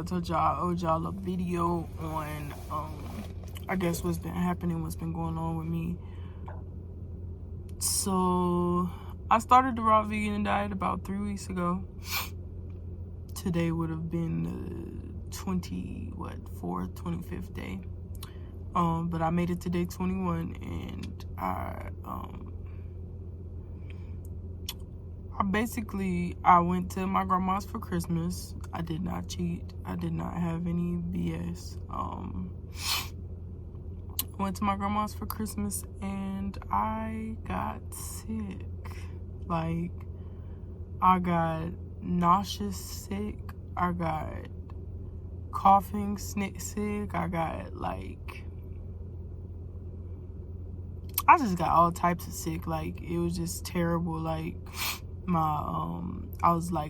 I told y'all I owed y'all a video on I guess what's been happening, what's been going on with me. So I started the raw vegan diet about 3 weeks ago. Today would have been the 25th day. But I made it to day 21, and I went to my grandma's for Christmas. I did not cheat. I did not have any BS. I went to my grandma's for Christmas and I got sick. Like, I got nauseous sick. I got coughing sick. I got I just got all types of sick. Like, it was just terrible. Like,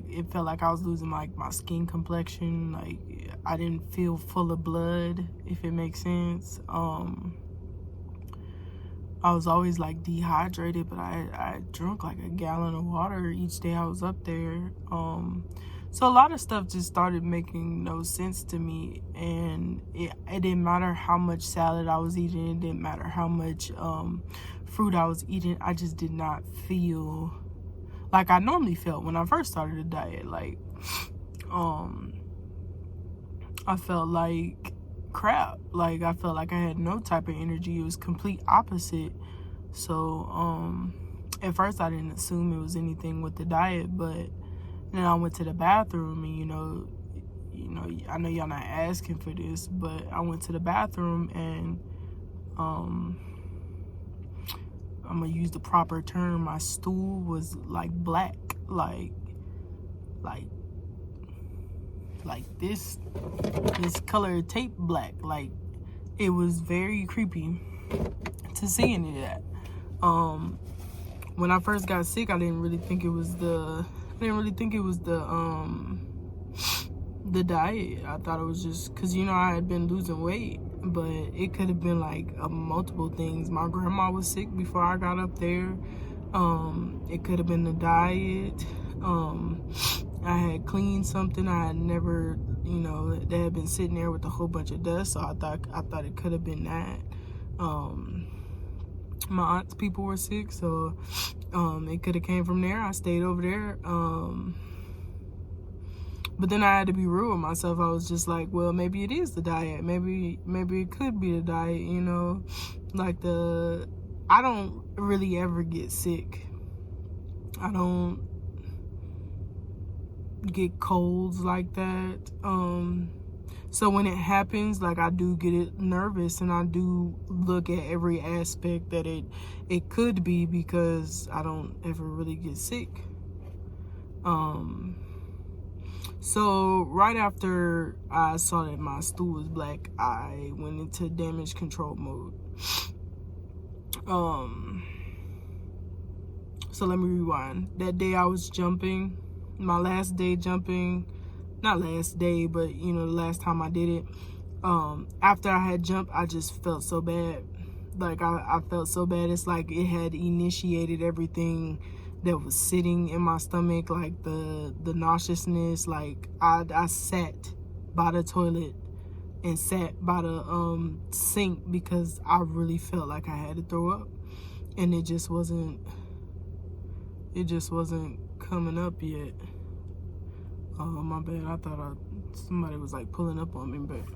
it felt like I was losing my skin complexion. Like, I didn't feel full of blood, if it makes sense. I was always dehydrated, but I drank like a gallon of water each day I was up there. So a lot of stuff just started making no sense to me, and it didn't matter how much salad I was eating. It didn't matter how much fruit I was eating. I just did not feel like I normally felt when I first started the diet. I felt like crap. Like, I felt like I had no type of energy. It was complete opposite. So at first I didn't assume it was anything with the diet, but then I went to the bathroom, and you know I know y'all not asking for this, but I went to the bathroom, and I'm gonna use the proper term, my stool was black, like this colored tape black. Like, it was very creepy to see any of that. When I first got sick, I didn't really think it was the diet. I thought it was just because I had been losing weight, but it could have been multiple things. My grandma was sick before I got up there. It could have been the diet. I had cleaned something I had never, that had been sitting there with a whole bunch of dust. So I thought it could have been that. My aunt's people were sick, so it could have came from there. I stayed over there. But then I had to be real with myself. I was just like, well, maybe it is the diet. Maybe it could be the diet, I don't really ever get sick. I don't get colds like that. So when it happens, I do get nervous, and I do look at every aspect that it could be, because I don't ever really get sick. So right after I saw that my stool was black, I went into damage control mode. So let me rewind. That day I was jumping, my last day jumping, not last day, but the last time I did it. After I had jumped, I just felt so bad. I felt so bad. It's like it had initiated everything that was sitting in my stomach, the nauseousness. I sat by the toilet and sat by the sink because I really felt like I had to throw up, and it just wasn't coming up yet. Oh, my bad. I thought somebody was pulling up on me, but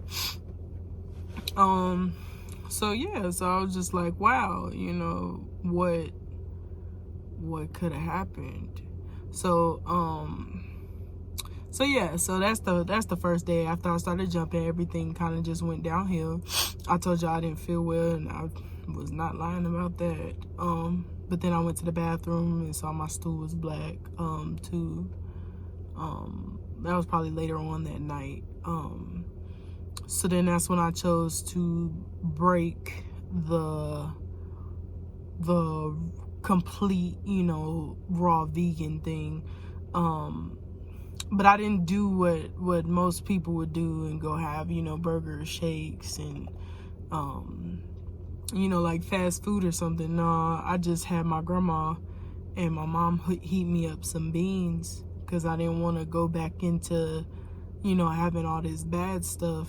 so yeah, so I was just like, wow, what could have happened. So yeah, so that's the first day. After I started jumping, everything kind of just went downhill. I told y'all I didn't feel well, and I was not lying about that. But then I went to the bathroom and saw my stool was black too. That was probably later on that night. So then that's when I chose to break the complete, raw vegan thing. But I didn't do what most people would do and go have, burgers, shakes, and fast food or something. No, I just had my grandma and my mom heat me up some beans, because I didn't want to go back into you know, having all this bad stuff.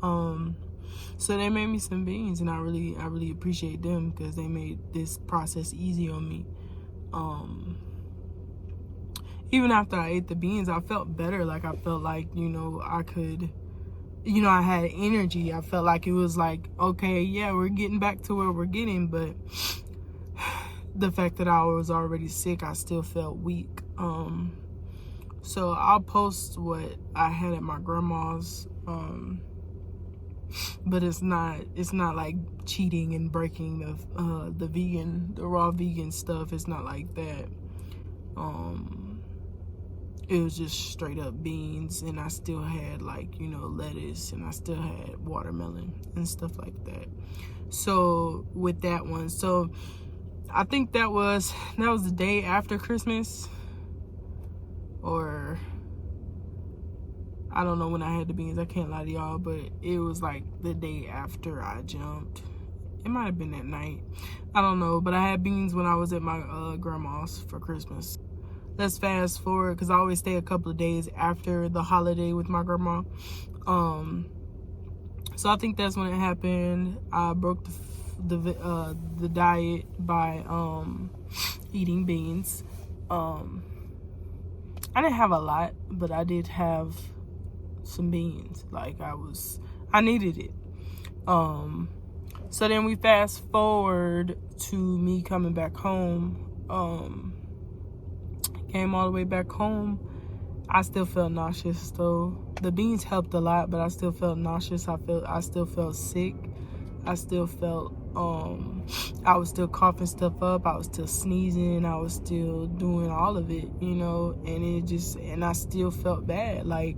So they made me some beans, and I really appreciate them because they made this process easy on me. Even after I ate the beans, I felt better. Like, I felt like, you know, I could, you know, I had energy. I felt like it was like, okay, yeah, we're getting back to where we're getting, but the fact that I was already sick, I still felt weak. So I'll post what I had at my grandma's, but it's not like cheating and breaking the raw vegan stuff. It's not like that. It was just straight up beans, and I still had, like, you know, lettuce, and I still had watermelon and stuff like that. So with that one, so I think that was the day after Christmas, or I don't know when I had the beans. I can't lie to y'all, but it was like the day after I jumped. It might have been that night. I don't know, but I had beans when I was at my grandma's for Christmas. Let's fast forward, because I always stay a couple of days after the holiday with my grandma. So I think that's when it happened. I broke the diet by eating beans. I didn't have a lot, but I did have some beans. Like, I needed it. So then we fast forward to me coming back home. Came all the way back home. I still felt nauseous though. The beans helped a lot, but I still felt nauseous. I still felt sick. I still felt I was still coughing stuff up. I was still sneezing. I was still doing all of it, you know, and I still felt bad. Like,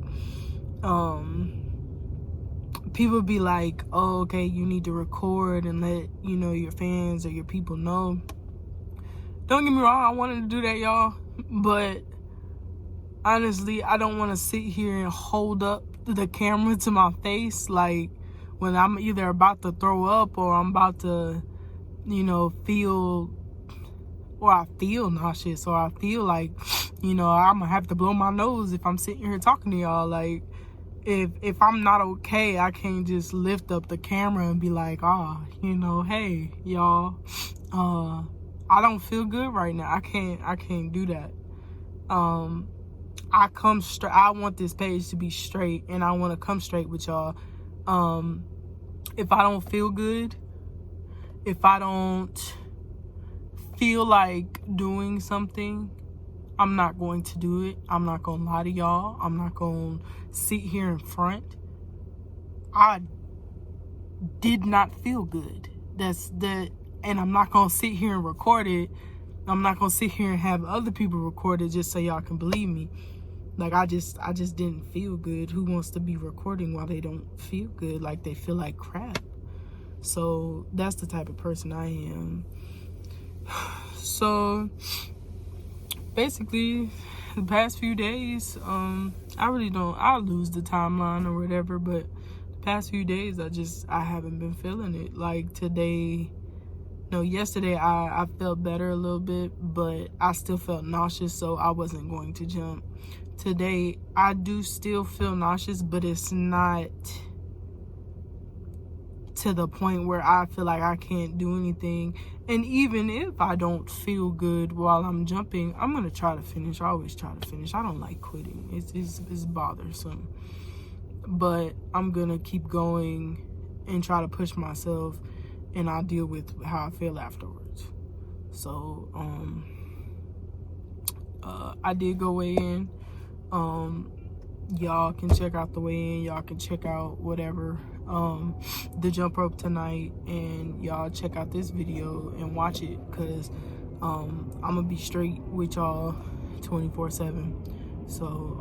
people be like, oh, okay, you need to record and let, you know, your fans or your people know. Don't get me wrong, I wanted to do that, y'all, but honestly, I don't want to sit here and hold up the camera to my face, like, when I'm either about to throw up or I'm about to, you know, feel nauseous, or I feel like, you know, I'm gonna have to blow my nose if I'm sitting here talking to y'all. Like, if I'm not okay, I can't just lift up the camera and be like, you know, hey, y'all, I don't feel good right now. I can't do that. I come straight. I want this page to be straight, and I want to come straight with y'all. If I don't feel good, if I don't feel like doing something, I'm not going to do it. I'm not going to lie to y'all. I'm not going to sit here in front. I did not feel good. And I'm not going to sit here and record it. I'm not going to sit here and have other people record it just so y'all can believe me. Like, I just didn't feel good. Who wants to be recording while they don't feel good? Like, they feel like crap. So that's the type of person I am. So basically, the past few days, I lose the timeline or whatever, but the past few days, I haven't been feeling it. Like yesterday I felt better a little bit, but I still felt nauseous, so I wasn't going to jump. Today, I do still feel nauseous, but it's not to the point where I feel like I can't do anything. And even if I don't feel good while I'm jumping, I'm going to try to finish. I always try to finish. I don't like quitting. It's bothersome. But I'm going to keep going and try to push myself, and I'll deal with how I feel afterwards. So, I did go weigh in. Y'all can check out the weigh-in. Y'all can check out whatever, the jump rope tonight, and y'all check out this video and watch it, because I'm gonna be straight with y'all 24/7. So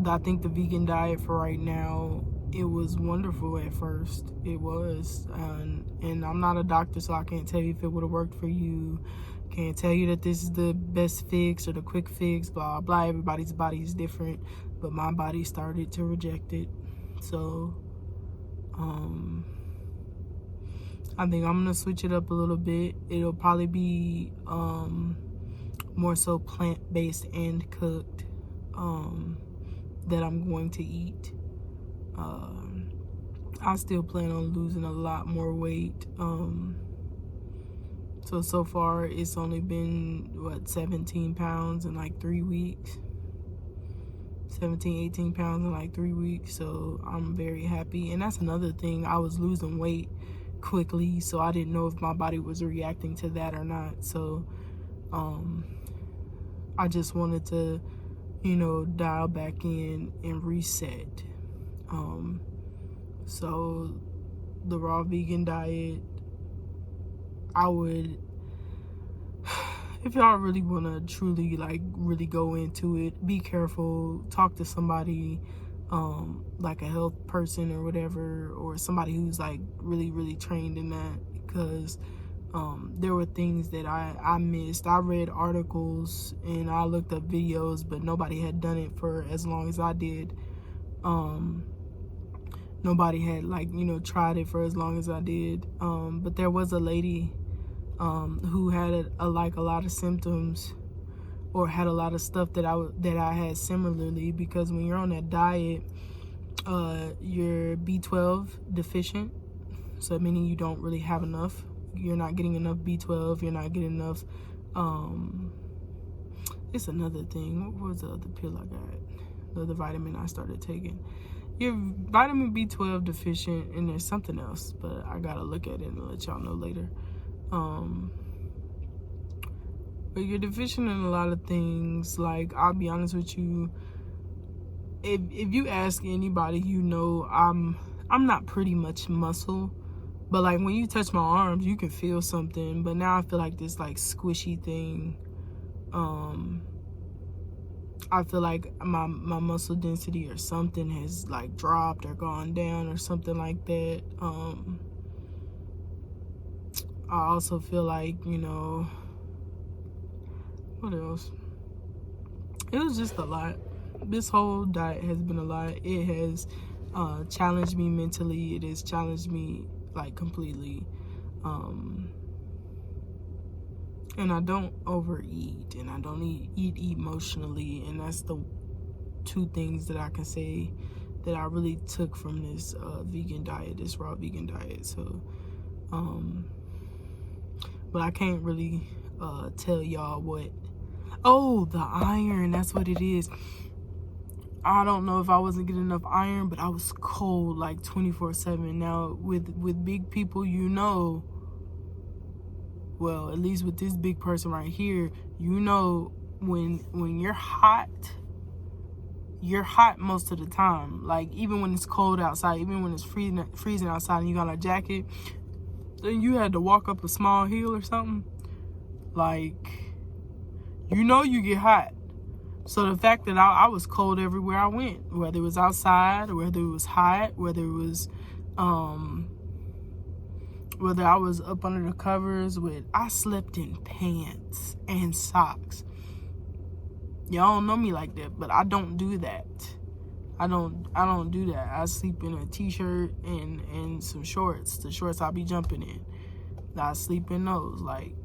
I think the vegan diet for right now, it was wonderful at first. It was, and I'm not a doctor, so I can't tell you if it would have worked for you. Can't tell you that this is the best fix or the quick fix, blah, blah. Everybody's body is different, but my body started to reject it. So, I think I'm going to switch it up a little bit. It'll probably be more so plant-based and cooked. that I'm going to eat. I still plan on losing a lot more weight. So far it's only been 17 pounds in like 3 weeks. 18 pounds in like 3 weeks. So I'm very happy. And that's another thing, I was losing weight quickly, so I didn't know if my body was reacting to that or not. So I just wanted to, dial back in and reset. So the raw vegan diet, I would, if y'all really want to truly really go into it, be careful, talk to somebody, like a health person or whatever, or somebody who's like really trained in that, because there were things that I missed. I read articles and I looked up videos, but nobody had done it for as long as I did. Nobody had tried it for as long as I did. But there was a lady who had a lot of symptoms, or had a lot of stuff that I had similarly, because when you're on that diet, you're B12 deficient, so meaning you don't really have enough. You're not getting enough B12. You're not getting enough. It's another thing. What was the other pill I got? The other vitamin I started taking. You're vitamin B12 deficient, and there's something else, but I gotta look at it and let y'all know later. But you're deficient in a lot of things. Like, I'll be honest with you, if you ask anybody, I'm not pretty much muscle, but like when you touch my arms, you can feel something. But now I feel like this like squishy thing. I feel like my muscle density or something has like dropped or gone down or something like that. I also feel like, what else? It was just a lot. This whole diet has been a lot. It has challenged me mentally. It has challenged me like completely. And I don't overeat, and I don't eat emotionally, and that's the two things that I can say that I really took from this vegan diet, this raw vegan diet. So, but I can't really tell y'all what. Oh, the iron, that's what it is. I don't know if I wasn't getting enough iron, but I was cold like 24/7. Now with big people, well, at least with this big person right here, when you're hot most of the time. Like, even when it's cold outside, even when it's freezing outside and you got a jacket, then you had to walk up a small hill or something, like, you get hot. So the fact that I was cold everywhere I went, whether it was outside, whether it was hot, whether it was whether I was up under the covers I slept in pants and socks. Y'all don't know me like that, but I don't do that. I don't do that. I sleep in a t-shirt and some shorts. The shorts I'll be jumping in. I sleep in those. Like,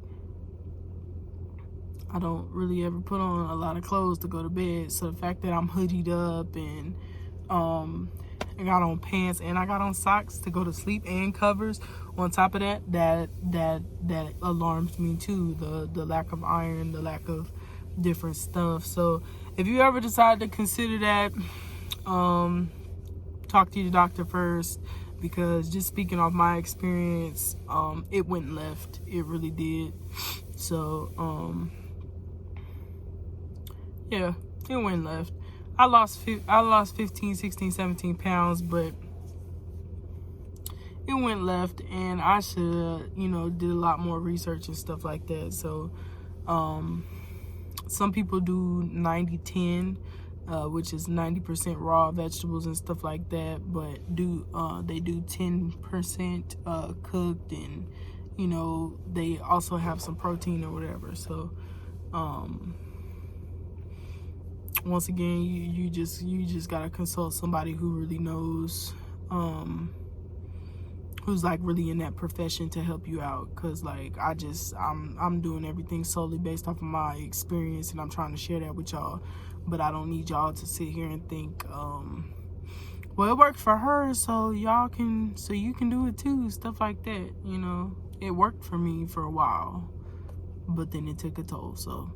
I don't really ever put on a lot of clothes to go to bed. So the fact that I'm hoodied up and I got on pants and I got on socks to go to sleep and covers on top of that alarms me too. The lack of iron, the lack of different stuff. So if you ever decide to consider that, talk to your doctor first, because just speaking off my experience, it went left. It really did. So yeah, it went left. I lost 15, 16, 17 pounds, but it went left, and I should, did a lot more research and stuff like that. So, some people do 90-10, which is 90% raw vegetables and stuff like that, but they do 10% cooked, and, they also have some protein or whatever. So, once again, you just gotta consult somebody who really knows, who's like really in that profession to help you out. Cause like I'm doing everything solely based off of my experience, and I'm trying to share that with y'all. But I don't need y'all to sit here and think, well, it worked for her, so you can do it too, stuff like that. You know, it worked for me for a while, but then it took a toll. So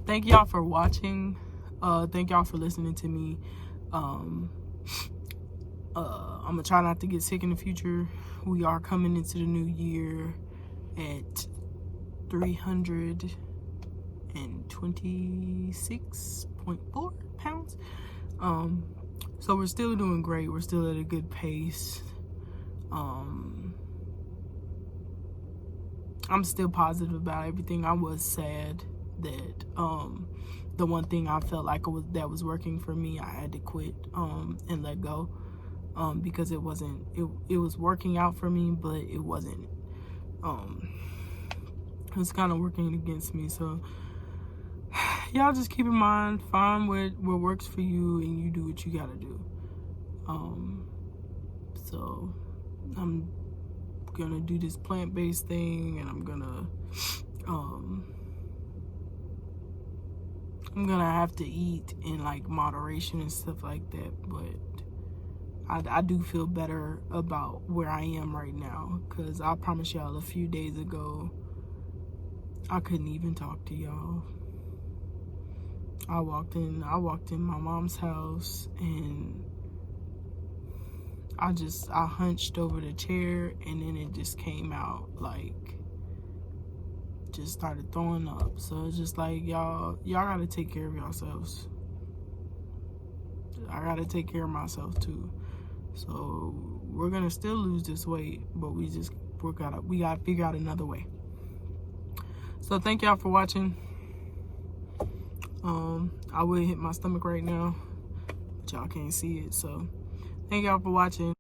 thank y'all for watching. Thank y'all for listening to me. I'm gonna try not to get sick in the future. We are coming into the new year at 326.4 pounds. So we're still doing great. We're still at a good pace. I'm still positive about everything. I was sad that the one thing I felt like that was working for me, I had to quit and let go, because it was working out for me, but it wasn't. It was kind of working against me. So y'all just keep in mind, find what works for you, and you do what you gotta do. So I'm gonna do this plant-based thing, and I'm gonna have to eat in like moderation and stuff like that, but I do feel better about where I am right now, because I promise y'all, a few days ago I couldn't even talk to y'all. I walked in my mom's house, and I hunched over the chair, and then it just came out, like, just started throwing up. So it's just like, y'all gotta take care of yourselves. I gotta take care of myself too. So we're gonna still lose this weight, but we gotta figure out another way. So thank y'all for watching. I will hit my stomach right now, but y'all can't see it. So thank y'all for watching.